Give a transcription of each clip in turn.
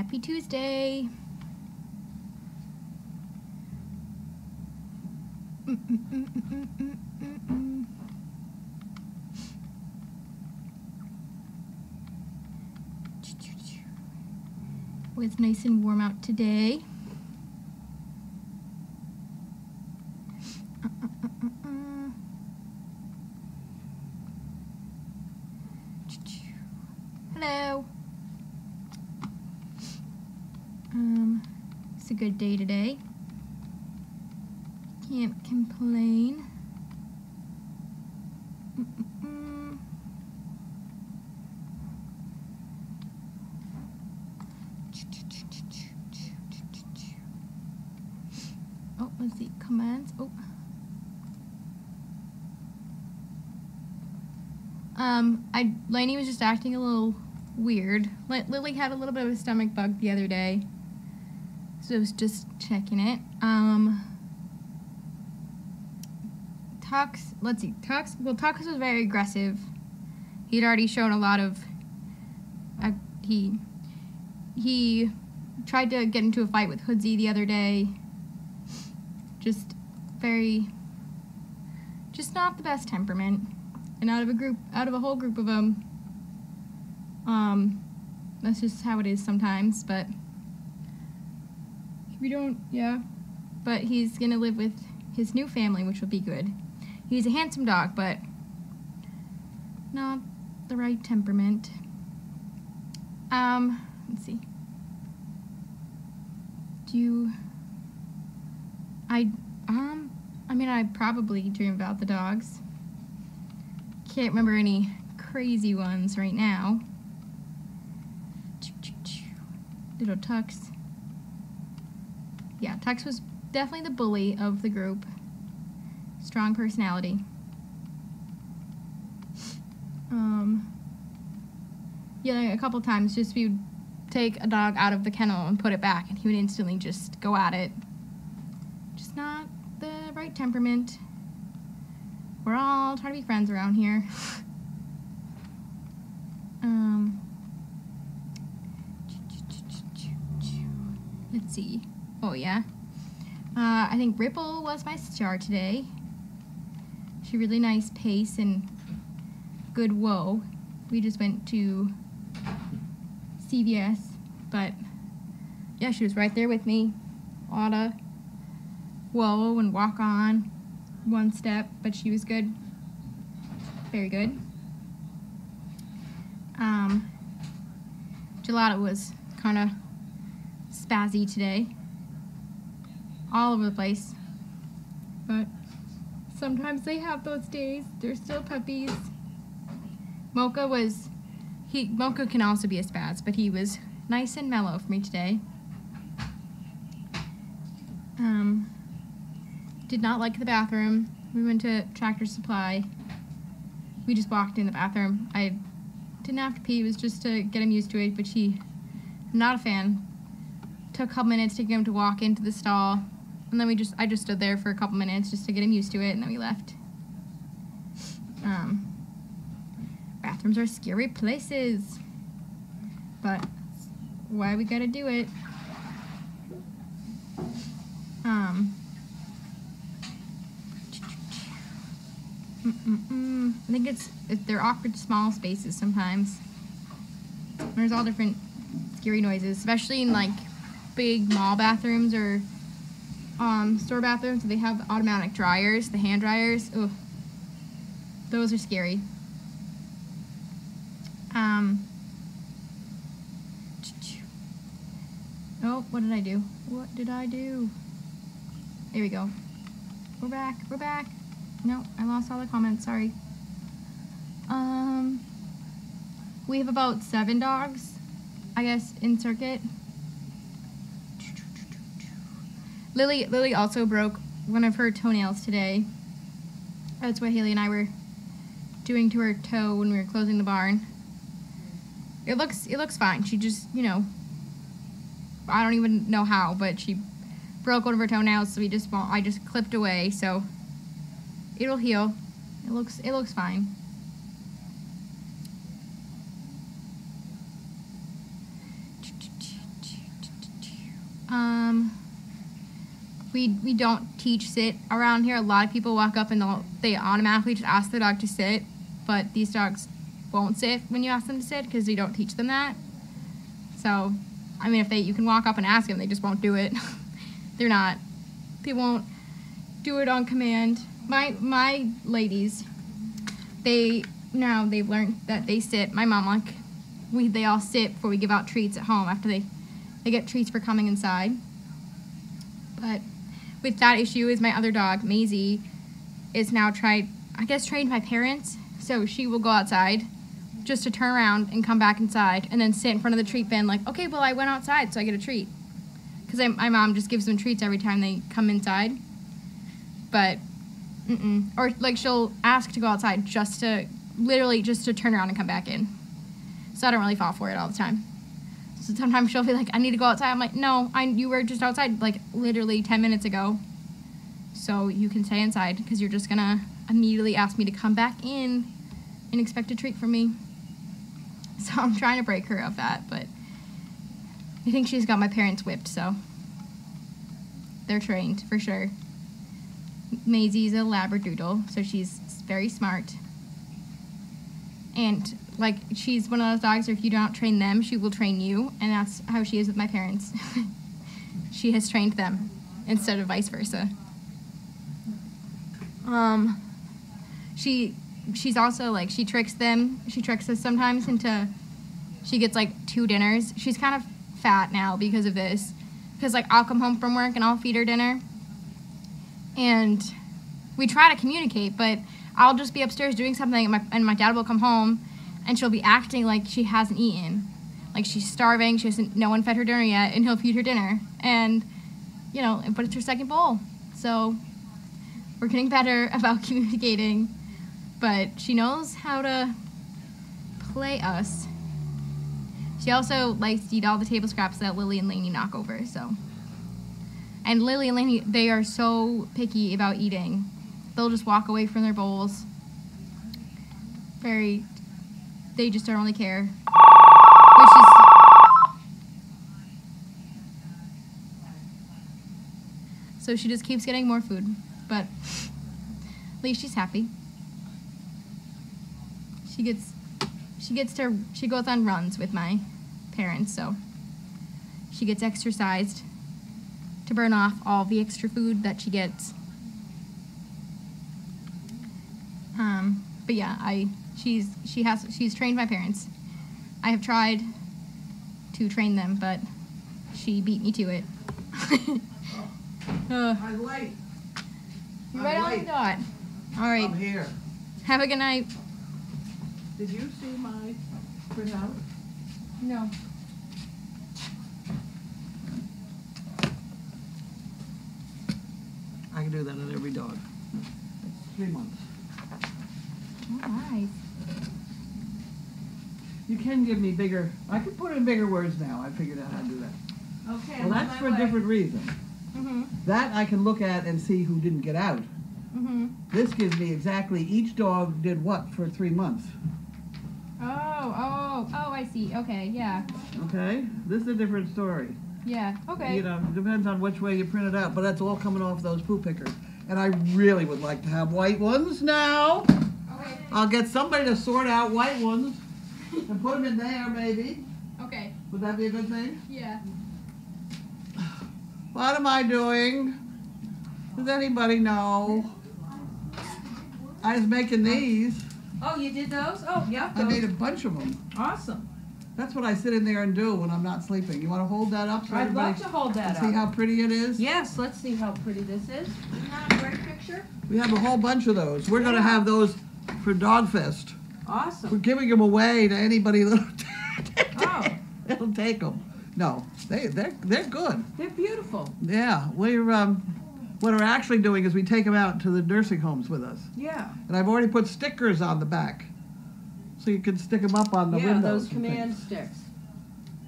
Happy Tuesday. Oh, it's nice and warm out today. Hello. It's a good day today. Can't complain. Oh, let's see, commands. Oh. Lainey was just acting a little weird. Lily had a little bit of a stomach bug the other day, so I was just checking it. Let's see, Tux was very aggressive. He'd already shown a lot of, he tried to get into a fight with Hoodsy the other day. Just not the best temperament. And out of a whole group of them, that's just how it is sometimes, but but he's gonna live with his new family, which will be good. He's a handsome dog, but not the right temperament. Let's see. I probably dream about the dogs. Can't remember any crazy ones right now. Little Tux. Yeah, Tux was definitely the bully of the group. Strong personality. Yeah, a couple times just we would take a dog out of the kennel and put it back and he would instantly just go at it. Just not the right temperament. We're all trying to be friends around here. Let's see. Oh yeah. I think Ripple was my star today. She really nice pace and good whoa. We just went to CVS, but yeah, she was right there with me. A lot of whoa and walk on, one step, but she was good. Very good. Gelato was kind of spazzy today. All over the place. But sometimes they have those days. They're still puppies. Mocha can also be a spaz, but he was nice and mellow for me today. Did not like the bathroom. We went to Tractor Supply. We just walked in the bathroom. I didn't have to pee. It was just to get him used to it, but I'm not a fan. Took a couple minutes to get him to walk into the stall. And then I just stood there for a couple minutes just to get him used to it, and then we left. Bathrooms are scary places, but that's why we gotta do it. I think they're awkward small spaces sometimes. There's all different scary noises, especially in like big mall bathrooms or store bathrooms. They have the automatic dryers, the hand dryers. Ugh. Those are scary. Oh, what did I do? What did I do? There we go. We're back. We're back. No, I lost all the comments. Sorry. We have about 7 dogs, I guess, in circuit. Lily also broke one of her toenails today. That's what Haley and I were doing to her toe when we were closing the barn. It looks fine. She just, I don't even know how, but she broke one of her toenails, so I just clipped away, so it'll heal. It looks fine. We don't teach sit around here. A lot of people walk up and they automatically just ask the dog to sit, but these dogs won't sit when you ask them to sit because you don't teach them that. So, I mean, you can walk up and ask them, they just won't do it. They won't do it on command. My ladies, they've learned that they sit. My mom, they all sit before we give out treats at home after they get treats for coming inside. But with that issue is my other dog, Maisie, is now trained by parents. So she will go outside just to turn around and come back inside and then sit in front of the treat bin like, okay, well, I went outside, so I get a treat. Because my mom just gives them treats every time they come inside. But, or like she'll ask to go outside just to turn around and come back in. So I don't really fall for it all the time. So sometimes she'll be like, I need to go outside. I'm like, no, you were just outside like literally 10 minutes ago. So you can stay inside because you're just gonna immediately ask me to come back in and expect a treat from me. So I'm trying to break her of that, but I think she's got my parents whipped, so they're trained for sure. Maisie's a Labradoodle, so she's very smart. And like she's one of those dogs where if you don't train them, she will train you, and that's how she is with my parents. She has trained them instead of vice versa. She's also like she tricks us sometimes into she gets like 2 dinners. She's kind of fat now because of this. Because like I'll come home from work and I'll feed her dinner. And we try to communicate, but I'll just be upstairs doing something and my dad will come home and she'll be acting like she hasn't eaten. Like she's starving, no one fed her dinner yet, and he'll feed her dinner. And, but it's her second bowl. So we're getting better about communicating, but she knows how to play us. She also likes to eat all the table scraps that Lily and Lainey knock over, so. And Lily and Lainey, they are so picky about eating. They'll just walk away from their bowls. They just don't really care. So she just keeps getting more food, but at least she's happy. She goes on runs with my parents, so she gets exercised to burn off all the extra food that she gets. But yeah, she's trained my parents. I have tried to train them, but she beat me to it. I'm late. You're right on the dot. All right. I'm here. Have a good night. Did you see my printout? No. I can do that on every dog. It's 3 months. All right. You can give me bigger, I can put in bigger words now. I figured out how to do that. Okay. Well, that's for a different reason. That I can look at and see who didn't get out. This gives me exactly each dog did what for 3 months. Oh, I see. Okay, yeah. Okay? This is a different story. Yeah, okay. It depends on which way you print it out, but that's all coming off those poo pickers. And I really would like to have white ones now. Okay. I'll get somebody to sort out white ones and put them in there, maybe. Okay. Would that be a good thing? Yeah. What am I doing? Does anybody know? I was making these. Oh, you did those? Oh, yeah. I made a bunch of them. Awesome. That's what I sit in there and do when I'm not sleeping. You want to hold that up so I'd everybody love to hold that see up. how pretty it is? Yes, let's see how pretty this is. Isn't that a great picture? We have a whole bunch of those. We're going to have those for Dog Fest. We're Awesome. giving them away to anybody that'll Oh, take them. No, they're good. they're beautiful. Yeah, what we're actually doing is we take them out to the nursing homes with us. Yeah. And I've already put stickers on the back, so you can stick them up on the Yeah, windows. those command things. sticks.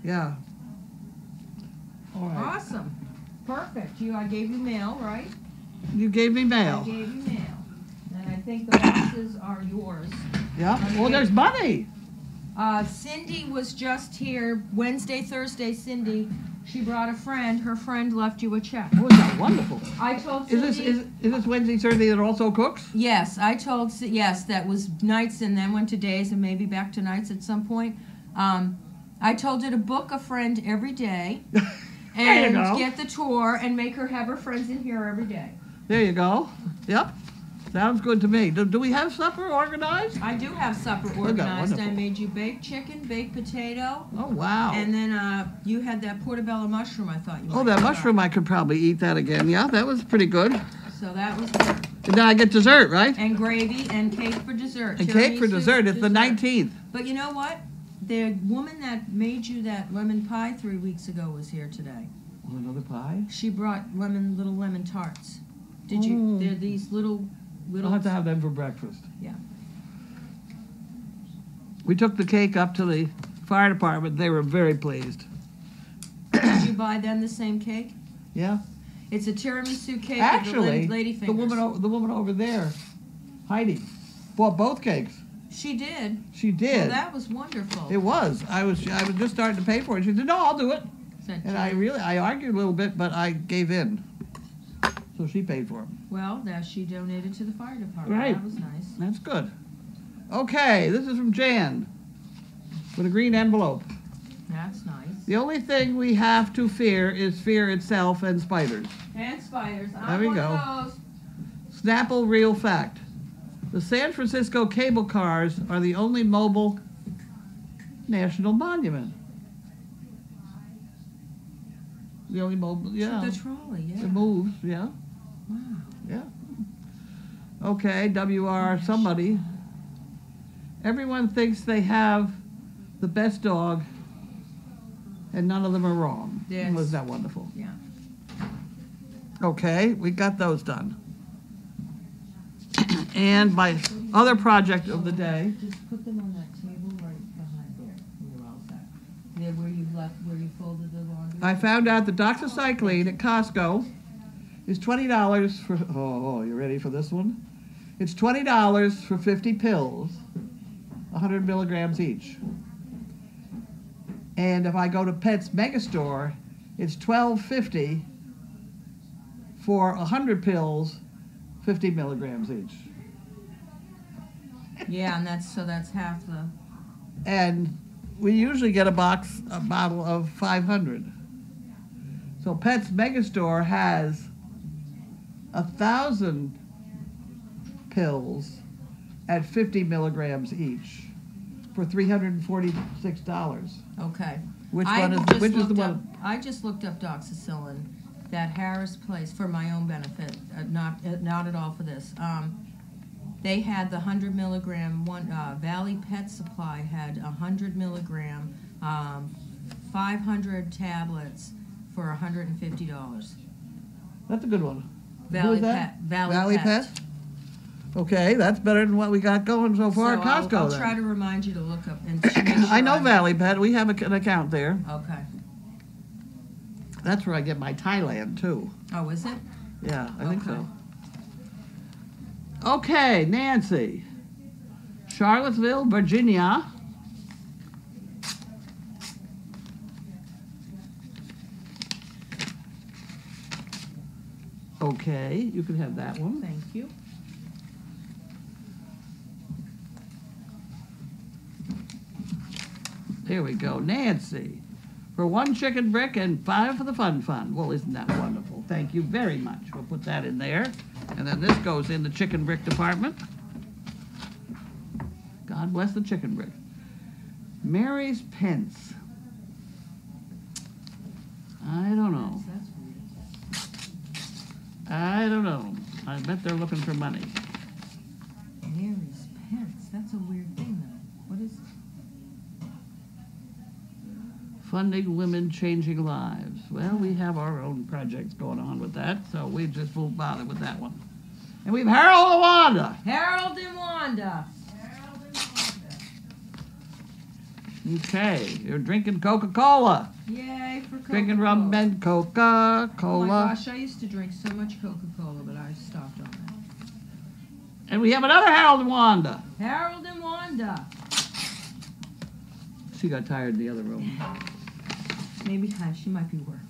Yeah. All right. Awesome. Perfect. I gave you mail, right? You gave me I mail. gave you mail. And I think the boxes are yours. Yeah. Well, there's money. Cindy was just here Wednesday, Thursday. Cindy She brought a friend. Her friend left you a check. Oh, is that wonderful? I told Is Cindy. this Wednesday, Thursday that also cooks? Yes, I told. Yes, that was nights and then went to days and maybe back to nights at some point. I told her to book a friend every day There you and go. get the tour and make her have her friends in here every day. There you go. Yep. Sounds good to me. Do we have supper organized? I do have supper that organized. I wonderful? made you baked chicken, baked potato, Oh, wow. and then you had that portobello mushroom. I thought you. Oh, might that try. mushroom, I could probably eat that again. Yeah, that was pretty good. So that was And then I get dessert, right? and gravy and cake for dessert. And cake for Tiramisu dessert. It's the 19th. But you know what? The woman that made you that lemon pie 3 weeks ago was here today. Oh, another pie? She brought little lemon tarts. Did Oh. you? They're these little. I'll have to have them for breakfast. Yeah. We took the cake up to the fire department. They were very pleased. Did you buy them the same cake? Yeah. It's a tiramisu cake Actually, with the lady fingers. the woman over there, Heidi, bought both cakes. She did. She Well, did. that was wonderful. It was. I was just starting to pay for it. She said, "No, I'll do it." Said And she- I argued a little bit, but I gave in. So she paid for them. Well, that she donated to the fire department. Right. That was nice. That's good. Okay, this is from Jan with a green envelope. That's nice. The only thing we have to fear is fear itself and spiders. And spiders. There I'm we one go. of those. Snapple real fact. The San Francisco cable cars are the only mobile national monument. The only mobile, yeah. The trolley, yeah. It moves, yeah. Wow. Yeah. Okay, WR somebody. Everyone thinks they have the best dog, and none of them are wrong. Yes. Was that wonderful? Yeah. Okay, we got those done. And my other project of the day. Just put them on that table right behind there. And you're all set. There where you folded the laundry. I found out the doxycycline at Costco is $20 for, oh, you ready for this one? It's $20 for 50 pills, 100 milligrams each. And if I go to Pet's Megastore, it's $12.50 for 100 pills, 50 milligrams each. Yeah, and that's half the. And we usually get a bottle of 500. So Pet's Megastore has 1,000 pills at 50 milligrams each for $346. Okay. Which I one is just which is the looked one? up- I just looked up doxycycline, that Harris Place, for my own benefit, not at all for this. They had the 100 milligram one. Valley Pet Supply had 100 milligram, 500 tablets for $150. That's a good one. Who Valley is that? Pet. Valley Pet. Okay, that's better than what we got going so far So at Costco. I'll then. try to remind you to look up and make sure I know Valley Pet. We have an account there. Okay. That's where I get my Thailand too. Oh, is it? Yeah, I think Okay. so. Okay, Nancy. Charlottesville, Virginia. Okay, you can have that one. Thank you. There we go. Nancy. For 1 chicken brick and 5 for the fun fund. Well, isn't that wonderful? Thank you very much. We'll put that in there. And then this goes in the chicken brick department. God bless the chicken brick. Mary's Pence. I don't know. That's weird. I don't know. I bet they're looking for money. Mary's Pence. That's a weird thing, though. What is? Funding women changing lives. Well, we have our own projects going on with that, so we just won't bother with that one. And we have Harold and Wanda. Harold and Wanda. Okay, you're drinking Coca-Cola. Yay for Coca-Cola. Drinking rum and Oh Coca-Cola. my gosh, I used to drink so much Coca-Cola, but I stopped on that. And we have another Harold and Wanda. Harold and Wanda. She got tired in the other room. Maybe she might be working.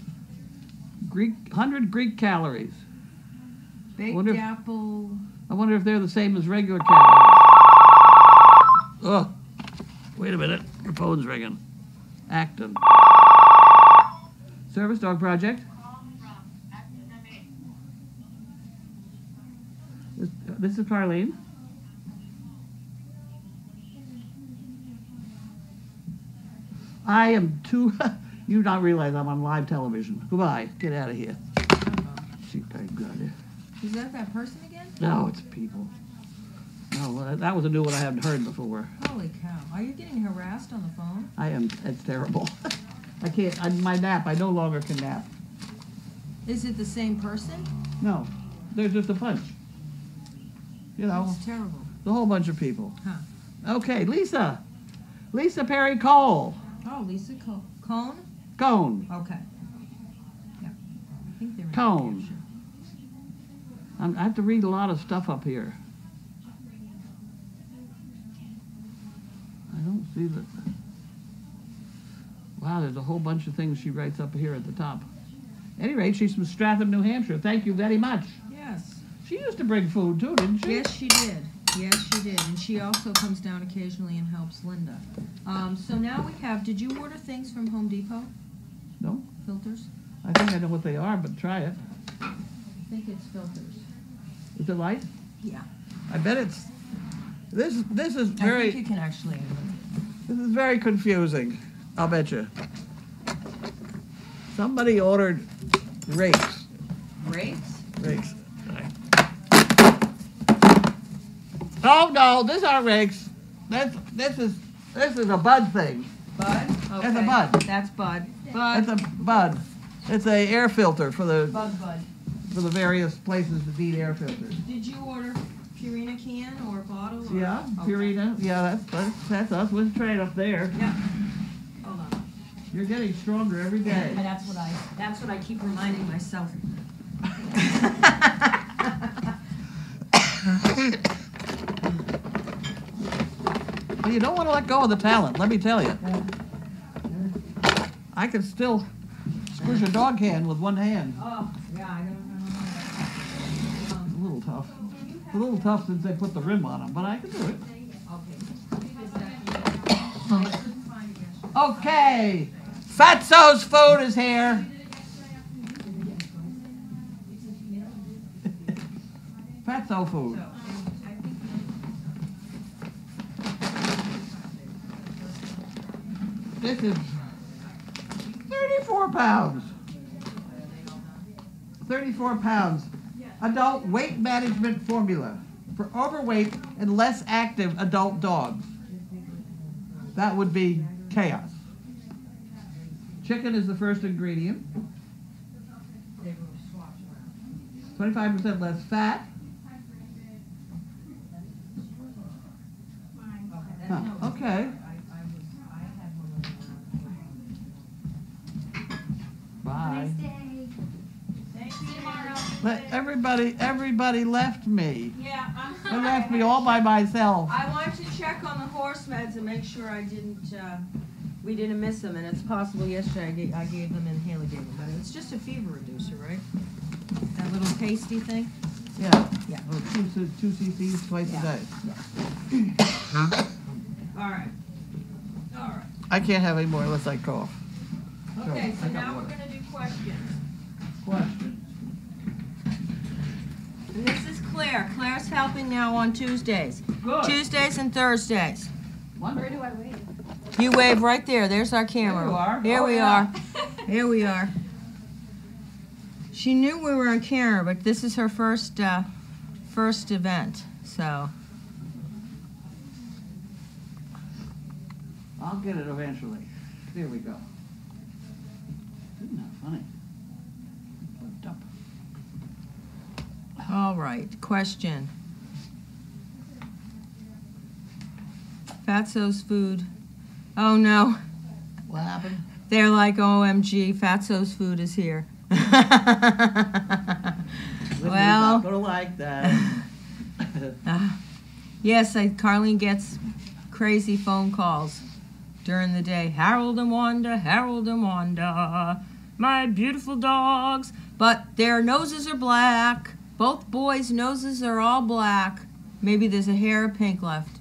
100 Greek calories. Baked apple. I wonder if they're the same as regular calories. Oh, wait a minute. The phone's ringing. Acton. Service Dog Project. This is Carlene. I am too... You don't realize I'm on live television. Goodbye. Get out of here. See, thank God. Is that person again? No, it's people. No, that was a new one I hadn't heard before. Holy cow. Are you getting harassed on the phone? I am. It's terrible. I can't. My nap. I no longer can nap. Is it the same person? No. There's just a bunch. You know. It's terrible. The whole bunch of people. Huh. Okay, Lisa. Lisa Perry Cole. Oh, Lisa Cone? Cone. Okay. Yeah. I think they're in Cone. New Hampshire. I have to read a lot of stuff up here. I don't see that. Wow, there's a whole bunch of things she writes up here at the top. At any rate, she's from Stratham, New Hampshire. Thank you very much. Yes. She used to bring food too, didn't she? Yes, she did. Yes, she did. And she also comes down occasionally and helps Linda. So now we have, did you order things from Home Depot? No. Filters? I think I know what they are, but try it. I think it's filters. Is it light? Yeah. I bet it's. This is I very. think you can actually. This is very confusing. I'll bet you. Somebody ordered rakes. Rakes? Rakes. Oh no, these aren't rakes. This is a bud thing. Bud? Okay. That's a bud. That's Bud. Bud. That's a bud. It's a air filter for the Bud. for the various places that need air filters. Did you order Purina can or bottle? Or? Yeah, Okay. Purina. Yeah, that's us with the train up there. Yeah. Hold on. You're getting stronger every day. And that's what I keep reminding myself. Well, you don't want to let go of the talent, let me tell you. I can still squish a dog can with one hand. Oh, yeah, I don't know. It's a little tough. It's a little tough since they put the rim on them, but I can do it. Okay, Fatso's food is here. Fatso food. This is 34 pounds. 34 pounds. Adult weight management formula for overweight and less active adult dogs. That would be chaos. Chicken is the first ingredient. 25% less fat. Huh, okay. Bye. But everybody left me. Yeah, I'm They sorry. left me all by myself. I wanted to check on the horse meds and make sure we didn't miss them. And it's possible yesterday I gave them and Haley gave them. But it's just a fever reducer, right? That little pasty thing? Yeah. Yeah. Oh, two cc's twice a day. All right. All right. I can't have any more unless I cough. Okay, so I got now we're one. going to do questions. Question. And this is Claire. Claire's helping now on Tuesdays. Good. Tuesdays and Thursdays. Where do I wait? You wave right there. There's our camera. There you are. Here Oh, we yeah. are. Here we are. She knew we were on camera, but this is her first event, so. I'll get it eventually. There we go. Isn't that funny? Flipped up. All right, question. Fatso's food. Oh no, What happened? they're like, OMG, Fatso's food is here. Linda's Well, not gonna like that. yes, Carlene gets crazy phone calls. during the day. Harold and Wanda, my beautiful dogs. But their noses are black. Both boys' noses are all black. Maybe there's a hair of pink left.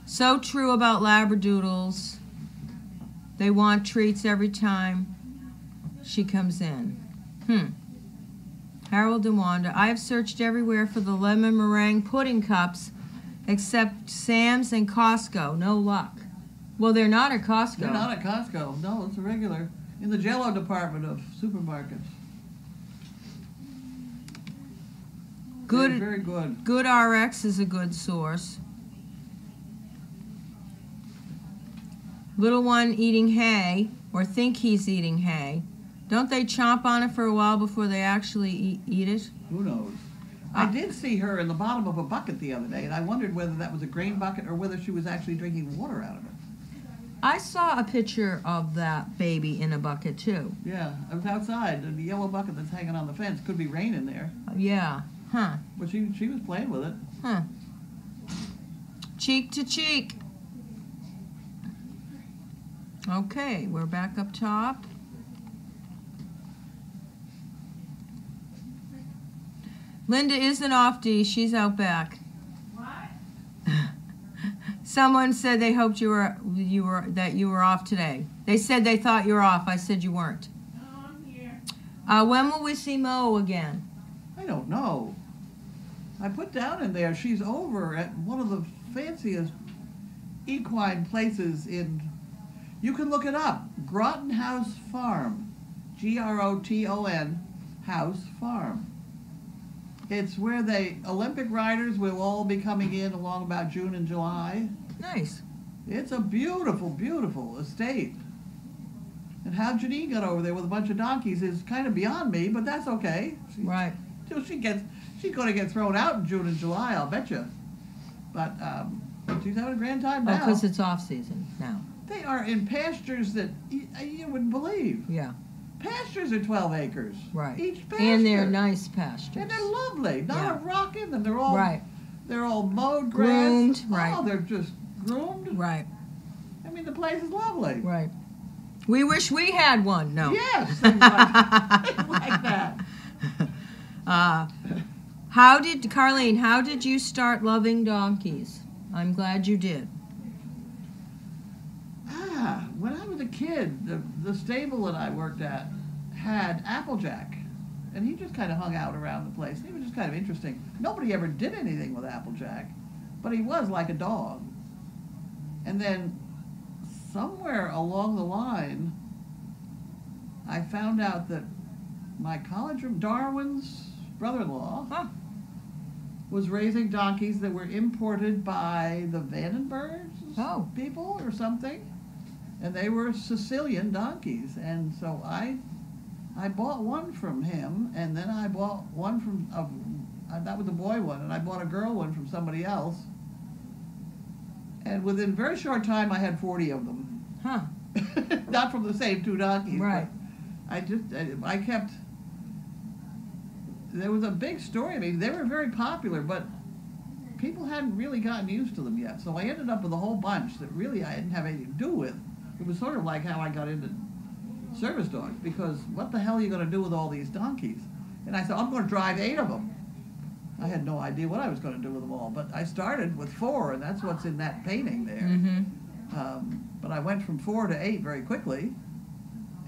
So true about Labradoodles. They want treats every time she comes in. Harold and Wanda. I have searched everywhere for the lemon meringue pudding cups except Sam's and Costco. No luck. Well, they're not at Costco. They're not at Costco. No, it's a regular. In the Jell-O department of supermarkets. Good. They're very good. Good RX is a good source. Little one eating hay, or think he's eating hay. Don't they chomp on it for a while before they actually eat it? Who knows? I did see her in the bottom of a bucket the other day, and I wondered whether that was a grain bucket or whether she was actually drinking water out of it. I saw a picture of that baby in a bucket, too. Yeah, it was outside. The yellow bucket that's hanging on the fence. Could be rain in there. Yeah. Huh. But she was playing with it. Huh. Cheek to cheek. Okay, we're back up top. Linda isn't off, Dee. She's out back. What? Someone said they hoped you were off today. They said they thought you were off. I said you weren't. No, I'm here. When will we see Mo again? I don't know. I put down in there she's over at one of the fanciest equine places in. You can look it up. Groton House Farm. Groton House Farm. It's where the Olympic riders will all be coming in along about June and July. Nice. It's a beautiful, beautiful estate. And how Janine got over there with a bunch of donkeys is kind of beyond me, but that's okay. Right. Till she's going to get thrown out in June and July, I'll bet you. But she's having a grand time now. Because it's off season now. They are in pastures that you wouldn't believe. Yeah. Pastures are 12 acres. Right. Each pasture. And they're nice pastures. And they're lovely. Not Yeah. a rock in them. They're all Right. They're all mowed grass. Groomed, right. Oh, they're just groomed. Right. I mean, the place is lovely. Right. We wish we had one. No. Yes, things like that. Carlene, how did you start loving donkeys? I'm glad you did. When I was a kid, the stable that I worked at had Applejack, and he just kind of hung out around the place. He was just kind of interesting. Nobody ever did anything with Applejack, but he was like a dog. And then somewhere along the line, I found out that my college room, Darwin's brother-in-law, was raising donkeys that were imported by the Vandenbergs people or something. And they were Sicilian donkeys. And so I bought one from him, and then I bought one from, that was a boy one, and I bought a girl one from somebody else. And within a very short time, I had 40 of them. Huh. Not from the same two donkeys. Right. I kept, there was a big story. I mean, they were very popular, but people hadn't really gotten used to them yet. So I ended up with a whole bunch that really I didn't have anything to do with. It was sort of like how I got into service dogs, because what the hell are you going to do with all these donkeys? And I said, I'm going to drive 8 of them. I had no idea what I was going to do with them all, but I started with 4, and that's what's in that painting there. Mm-hmm. But I went from 4 to 8 very quickly,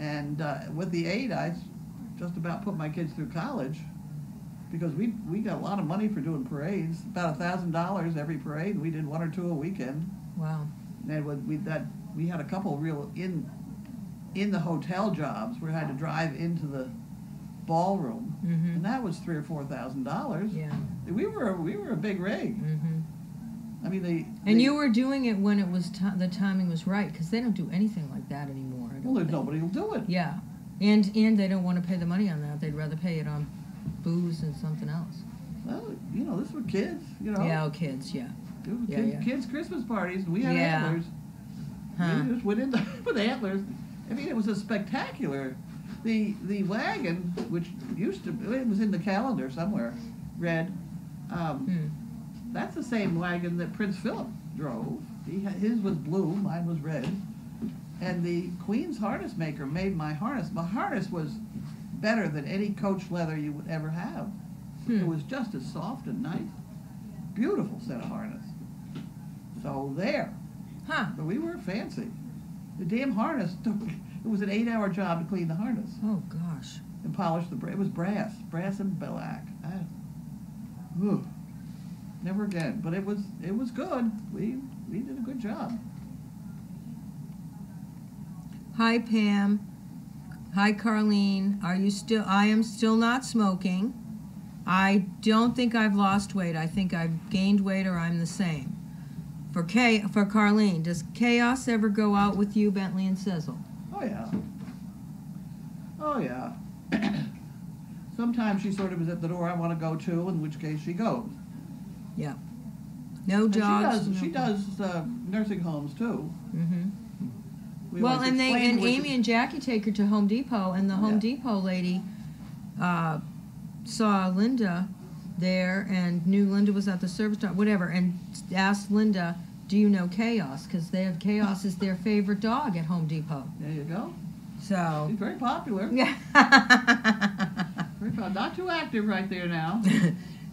and with the 8, I just about put my kids through college, because we got a lot of money for doing parades, about $1,000 every parade, and we did 1 or 2 a weekend. Wow. And we had a couple real in the hotel jobs where I had to drive into the ballroom, and that was $3,000 or $4,000. Yeah. We were a big rig. I mean, and you were doing it when it was the timing was right, because they don't do anything like that anymore. Well, there's nobody who'll do it. Yeah, and they don't want to pay the money on that. They'd rather pay it on booze and something else. Well, this were kids. Yeah, kids. Yeah. Kids' Christmas parties, and we had Yeah. antlers. Huh. We just went in with antlers. I mean, it was a spectacular. The wagon, which it was in the calendar somewhere, read, that's the same wagon that Prince Philip drove. His was blue, mine was red. And the Queen's harness maker made my harness. My harness was better than any coach leather you would ever have. It was just as soft and nice. Beautiful set of harness. So there. Huh. But we were fancy. The damn harness took, it was an 8-hour job to clean the harness Oh, gosh. and polish the brass. It was brass and black. Never again. But it was good. We did a good job. Hi, Pam. Hi, Carlene. I am still not smoking. I don't think I've lost weight. I think I've gained weight or I'm the same. For Carlene, does Chaos ever go out with you, Bentley and Sizzle? Oh, yeah. Oh, yeah. Sometimes she sort of is at the door I want to go to, in which case she goes. Yeah. No And dogs. She does nursing homes, too. Mm-hmm. We Well, always and explained which- Amy and Jackie take her to Home Depot, and the Home Depot lady saw Linda there and knew Linda was at the service dog, whatever, and asked Linda, "Do you know Chaos?" Because Chaos is their favorite dog at Home Depot. There you go. So. She's very popular. Yeah. Very popular. Not too active right there now.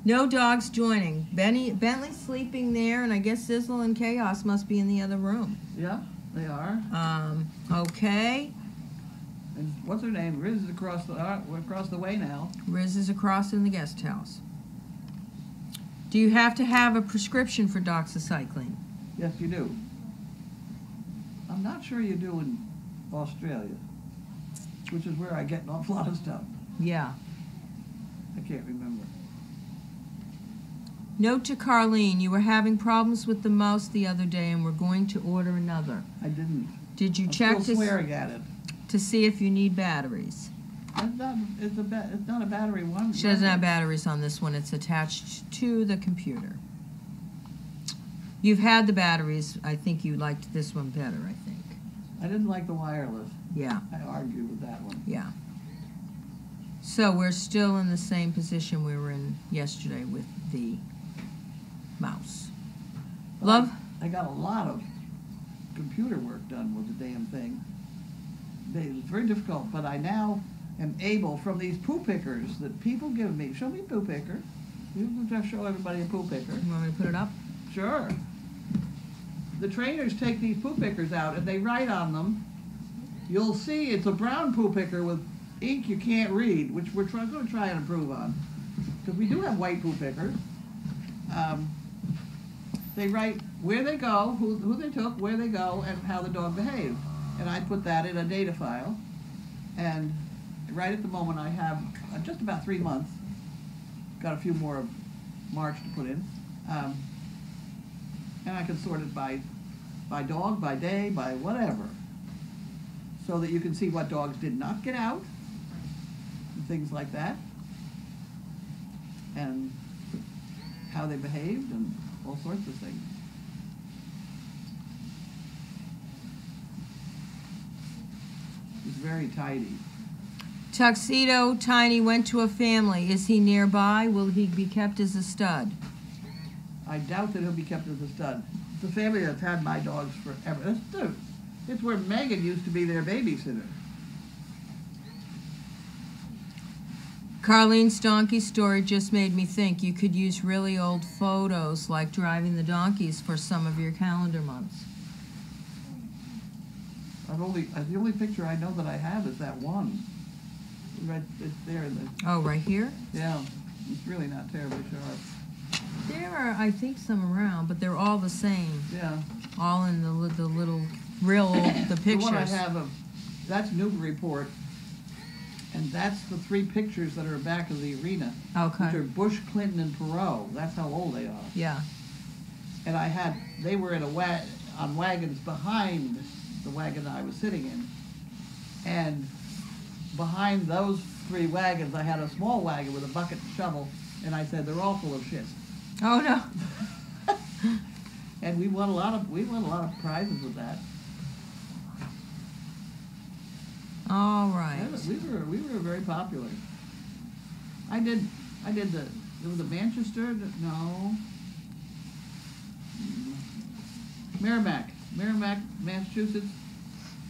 No dogs joining. Bentley's sleeping there, and I guess Sizzle and Chaos must be in the other room. Yeah, they are. Okay. And what's her name? Riz is across the way now. Riz is across in the guest house. Do you have to have a prescription for doxycycline? Yes, you do. I'm not sure you do in Australia, which is where I get an awful lot of stuff. Yeah. I can't remember. Note to Carlene, you were having problems with the mouse the other day and we're going to order another. I didn't. Did you I'm check still swearing at it. to see if you need batteries? It's not a battery one. She doesn't have batteries on this one. It's attached to the computer. You've had the batteries. I think you liked this one better, I think. I didn't like the wireless. Yeah. I argued with that one. Yeah. So we're still in the same position we were in yesterday with the mouse. But Love? I got a lot of computer work done with the damn thing. It's very difficult, but I now am able, from these poo pickers that people give me, show me a poo picker. You can just show everybody a poo picker. You want me to put it up? Sure. The trainers take these poo pickers out and they write on them. You'll see it's a brown poo picker with ink you can't read, which we're going to try and improve on. Because we do have white poo pickers. They write where they go, who they took, where they go, and how the dog behaved. And I put that in a data file. And right at the moment I have just about 3 months. Got a few more of March to put in. And I can sort it by dog, by day, by whatever. So that you can see what dogs did not get out, and things like that. And how they behaved, and all sorts of things. It's very tidy. Tuxedo Tiny went to a family. Is he nearby? Will he be kept as a stud? I doubt that he'll be kept as a stud. It's a family that's had my dogs forever. It's where Megan used to be their babysitter. Carlene's donkey story just made me think you could use really old photos like driving the donkeys for some of your calendar months. The only picture I know that I have is that one. Right, it's there in the. Oh, right here? Yeah, it's really not terribly sharp. There are, I think, some around, but they're all the same. Yeah. All in the little real the pictures. The one I have that's Newburyport, and that's the 3 pictures that are back of the arena. Okay. Which are Bush, Clinton, and Perot. That's how old they are. Yeah. And they were in on wagons behind the wagon I was sitting in, and behind those 3 wagons, I had a small wagon with a bucket and shovel, and I said, they're all full of shit. Oh, no. And we won a lot of prizes with that. All right. We were very popular. There was a Manchester, no. Merrimack, Massachusetts,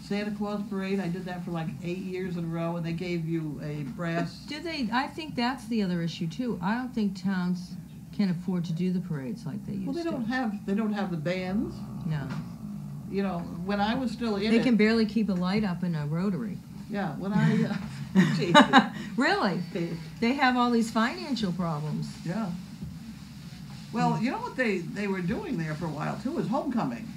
Santa Claus Parade. I did that for like 8 years in a row, and they gave you a brass. Do they? I think that's the other issue too. I don't think towns can afford to do the parades like they used to. Well, they don't have the bands. No. You know, when I was still in They it. can barely keep a light up in a rotary. Yeah, when I. Really? They have all these financial problems. Yeah. Well, you know what they were doing there for a while too is homecoming.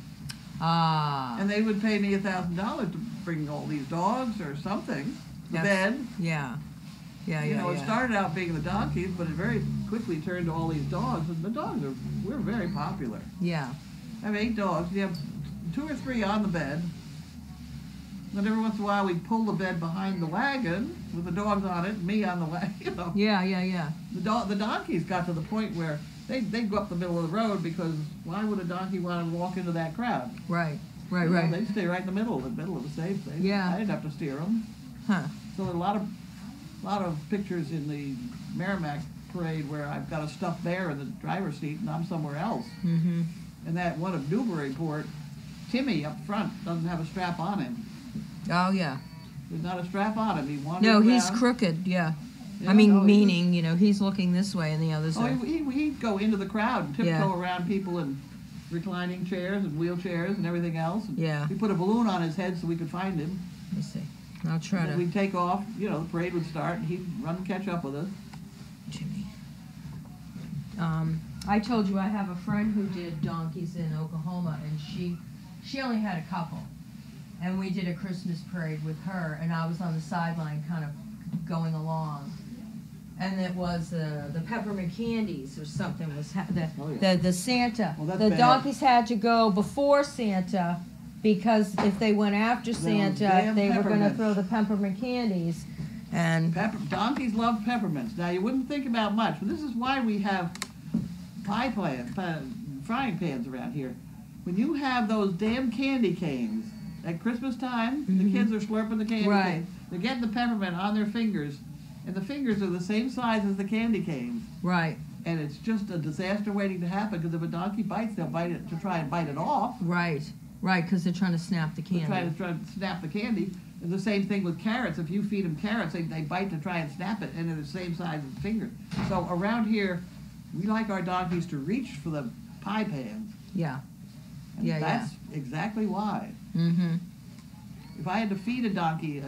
Ah. And they would pay me $1,000 to bring all these dogs or something. The bed. Yeah. Yeah, You know, it started out being the donkeys, but it very quickly turned to all these dogs. And the dogs we're very popular. Yeah. I have 8 dogs. You have 2 or 3 on the bed. Then every once in a while we'd pull the bed behind the wagon with the dogs on it, me on the wagon, you know. Yeah. The donkeys got to the point where they'd go up the middle of the road because why would a donkey want to walk into that crowd? Right. You know, they'd stay right in the middle of the safe place. Yeah. I didn't have to steer them. Huh. So there are a lot of pictures in the Merrimack parade where I've got a stuffed bear in the driver's seat and I'm somewhere else. Mm-hmm. And that one of Newburyport, Timmy up front doesn't have a strap on him. Oh, yeah. There's not a strap on him. He wanders No, he's around. crooked, yeah. Yeah, I mean, no, meaning, you know, he's looking this way and the other's Oh, way. he'd go into the crowd and tiptoe Yeah. around people in reclining chairs and wheelchairs and everything else. And Yeah. we put a balloon on his head so we could find him. Let me see. I'll try And to. we'd take off, you know, the parade would start and he'd run and catch up with us. Jimmy. I told you I have a friend who did donkeys in Oklahoma, and she only had a couple. And we did a Christmas parade with her, and I was on the sideline kind of going along. And it was the peppermint candies or something was the Santa. Well, that's the bad. donkeys had to go before Santa because if they went after Santa, damn they were going to peppermints. throw the peppermint candies. And Donkeys love peppermints. Now, you wouldn't think about much, but this is why we have frying pans around here. When you have those damn candy canes at Christmas time, the kids are slurping the candy Right. canes. They're getting the peppermint on their fingers, and the fingers are the same size as the candy canes. right. And it's just a disaster waiting to happen because if a donkey bites, they'll bite it to try and bite it off. Right, because they're trying to snap the They're candy. try to snap the candy. And the same thing with carrots. If you feed them carrots, they bite to try and snap it, and they're the same size as the finger. So around here, we like our donkeys to reach for the pie pans. Yeah. And Yeah, that's exactly why. Mm-hmm. If I had to feed a donkey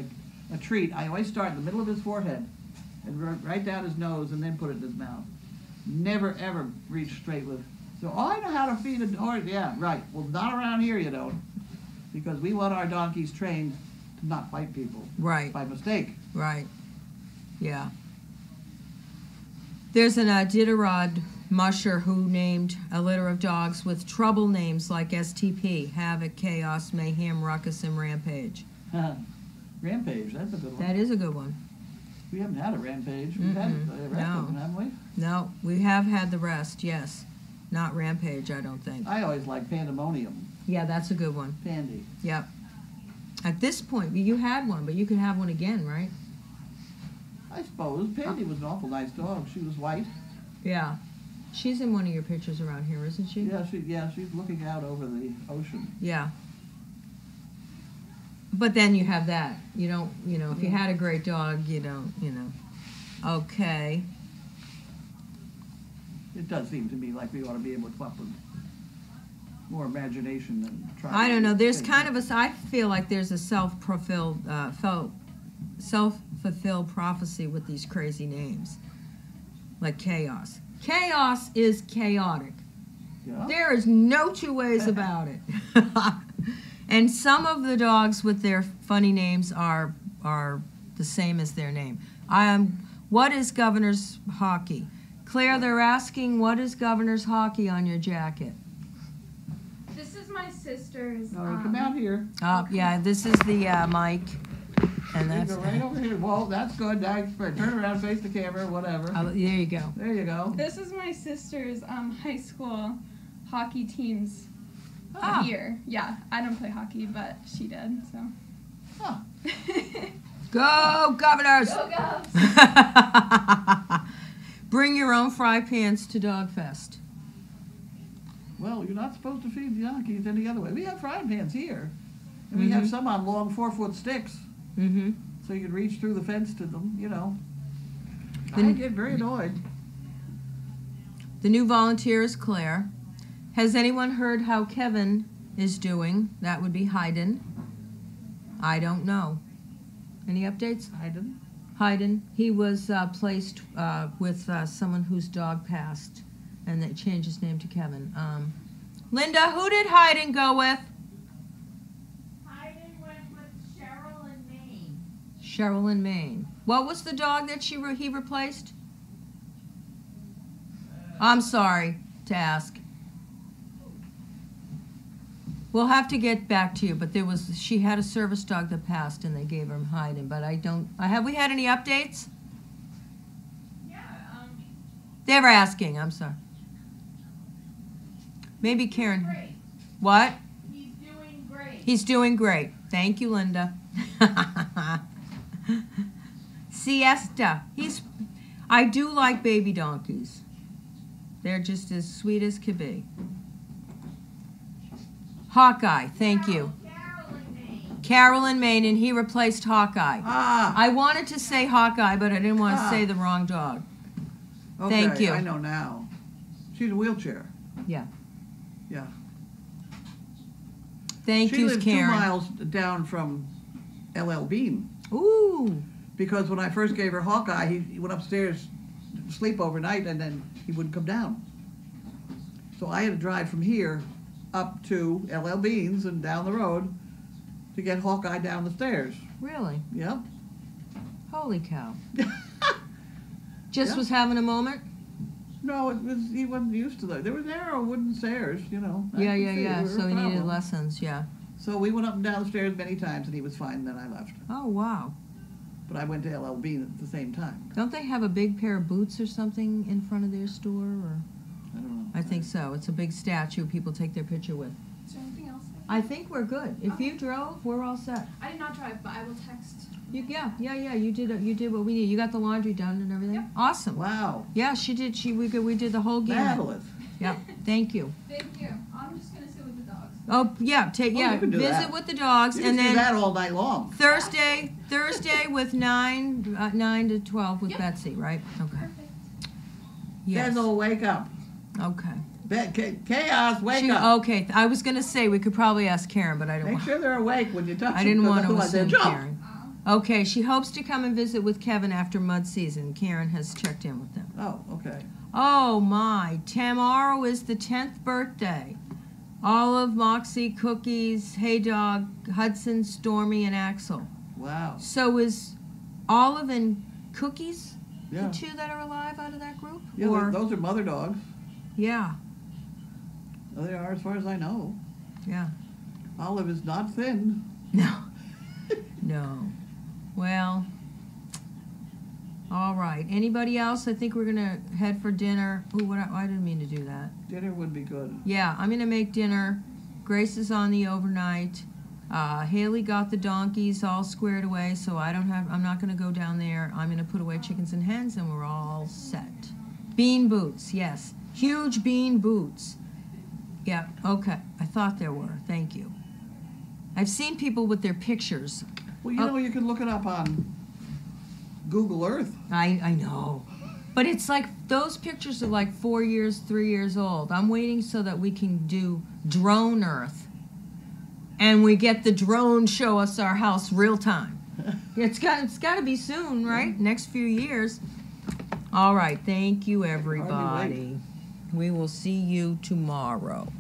a treat, I always start in the middle of his forehead and right down his nose and then put it in his mouth. Never, ever reach straight with. So, I know how to feed a horse. Yeah, right. Well, not around here, you don't. Because we want our donkeys trained to not bite people. Right. By mistake. Right. Yeah. There's an Iditarod musher who named a litter of dogs with trouble names like STP, Havoc, Chaos, Mayhem, Ruckus, and Rampage. Rampage, that's a good one. That is a good one. We haven't had a rampage. We've had the rest of them, haven't we? No, we have had the rest, yes. Not Rampage, I don't think. I always like Pandemonium. Yeah, that's a good one. Pandy. Yep. At this point, you had one, but you could have one again, right? I suppose. Pandy was an awful nice dog. She was white. Yeah. She's in one of your pictures around here, isn't she? Yeah, she's looking out over the ocean. Yeah. But then you have that. You don't, if you had a great dog, you don't, Okay. It does seem to me like we ought to be able to come up with more imagination than try. I don't know. There's kind of I feel like there's a self-fulfilled prophecy with these crazy names. Like Chaos. Chaos is chaotic. Yeah. There is no two ways about it. And some of the dogs with their funny names are the same as their name. What is Governor's Hockey? Claire, they're asking, what is Governor's Hockey on your jacket? This is my sister's. No, come out here. Yeah, this is the mic. And You that's go right over here. Well, that's good. Now, turn around, face the camera, whatever. there you go. There you go. This is my sister's high school hockey team's year. Yeah, I don't play hockey, but she did, so. Huh. Go, Governors! Go, Govs! Bring your own fry pans to Dogfest. Well, you're not supposed to feed the donkeys any other way. We have frying pans here. And we have some on long 4-foot sticks. Mm-hmm. So you can reach through the fence to them, you know. I The- get very annoyed. The new volunteer is Claire. Has anyone heard how Kevin is doing? That would be Hayden. I don't know. Any updates? Hayden? Hayden. He was placed with someone whose dog passed, and they changed his name to Kevin. Linda, who did Hayden go with? Hayden went with Cheryl in Maine. Cheryl in Maine. What was the dog that he replaced? I'm sorry to ask. We'll have to get back to you, but she had a service dog that passed and they gave her Hayden, but have we had any updates? Yeah, They were asking, I'm sorry. Maybe Karen. great. What? He's doing great. He's doing great. Thank you, Linda. Siesta. I do like baby donkeys. They're just as sweet as could be. Hawkeye, thank you. Carol in Maine. Carol in Maine, and he replaced Hawkeye. Ah! I wanted to say Hawkeye, but I didn't want to Ah. say the wrong dog. Okay, Thank you. I know now. She's in a wheelchair. Yeah. Yeah. Thank She you, lives Karen. 2 miles down from LL Bean. Ooh. Because when I first gave her Hawkeye, he went upstairs to sleep overnight and then he wouldn't come down. So I had to drive from here up to LL Bean's and down the road to get Hawkeye down the stairs. Really? Yep. Holy cow. Just Yeah. was having a moment? No, he wasn't used to that. There were narrow wooden stairs, you know. I Yeah, could yeah, see yeah. we were So a he needed problem. lessons, yeah. So we went up and down the stairs many times and he was fine, then I left. Oh, wow. But I went to LL Bean at the same time. Don't they have a big pair of boots or something in front of their store? Or I don't know. I think so. It's a big statue people take their picture with. Is there anything else? I think we're good. If you drove, we're all set. I did not drive, but I will text. Yeah. You did what we need. You got the laundry done and everything. Yep. Awesome. Wow. Yeah, she did. We did the whole gamut. Marvelous. Yep. Thank you. Thank you. I'm just gonna sit with the dogs. Oh yeah, you can do visit that. with the dogs, You and can do then that all night long. Thursday with 9 to 12 with Yep. Betsy, right? Okay. Perfect. Yes. Bezel, wake up. Okay. Chaos, wake up. Okay. I was gonna say we could probably ask Karen, but I don't. Make sure they're awake when you touch I didn't them, want to otherwise they'll assume jump. Karen. Okay, she hopes to come and visit with Kevin after mud season. Karen has checked in with them. Oh, okay. Oh my, tomorrow is the 10th birthday. Olive, Moxie, Cookies, Hey Dog, Hudson, Stormy, and Axel. Wow. So is Olive and Cookies Yeah. the 2 that are alive out of that group? Yeah, Or, those are mother dogs. yeah, They are, as far as I know. yeah. Olive is not thin. No. No. Well, all right. Anybody else? I think we're going to head for dinner. Ooh, I didn't mean to do that. Dinner would be good. Yeah, I'm going to make dinner. Grace is on the overnight. Haley got the donkeys all squared away, so I'm not going to go down there. I'm going to put away chickens and hens, and we're all set. Bean boots, yes. Huge bean boots. Yeah, okay. I thought there were. Thank you. I've seen people with their pictures. Well, you know, you can look it up on Google Earth. I know. But it's like, those pictures are like 4 years, 3 years old. I'm waiting so that we can do drone Earth. And we get the drone show us our house real time. It's got to be soon, right? Next few years. All right. Thank you, everybody. We will see you tomorrow.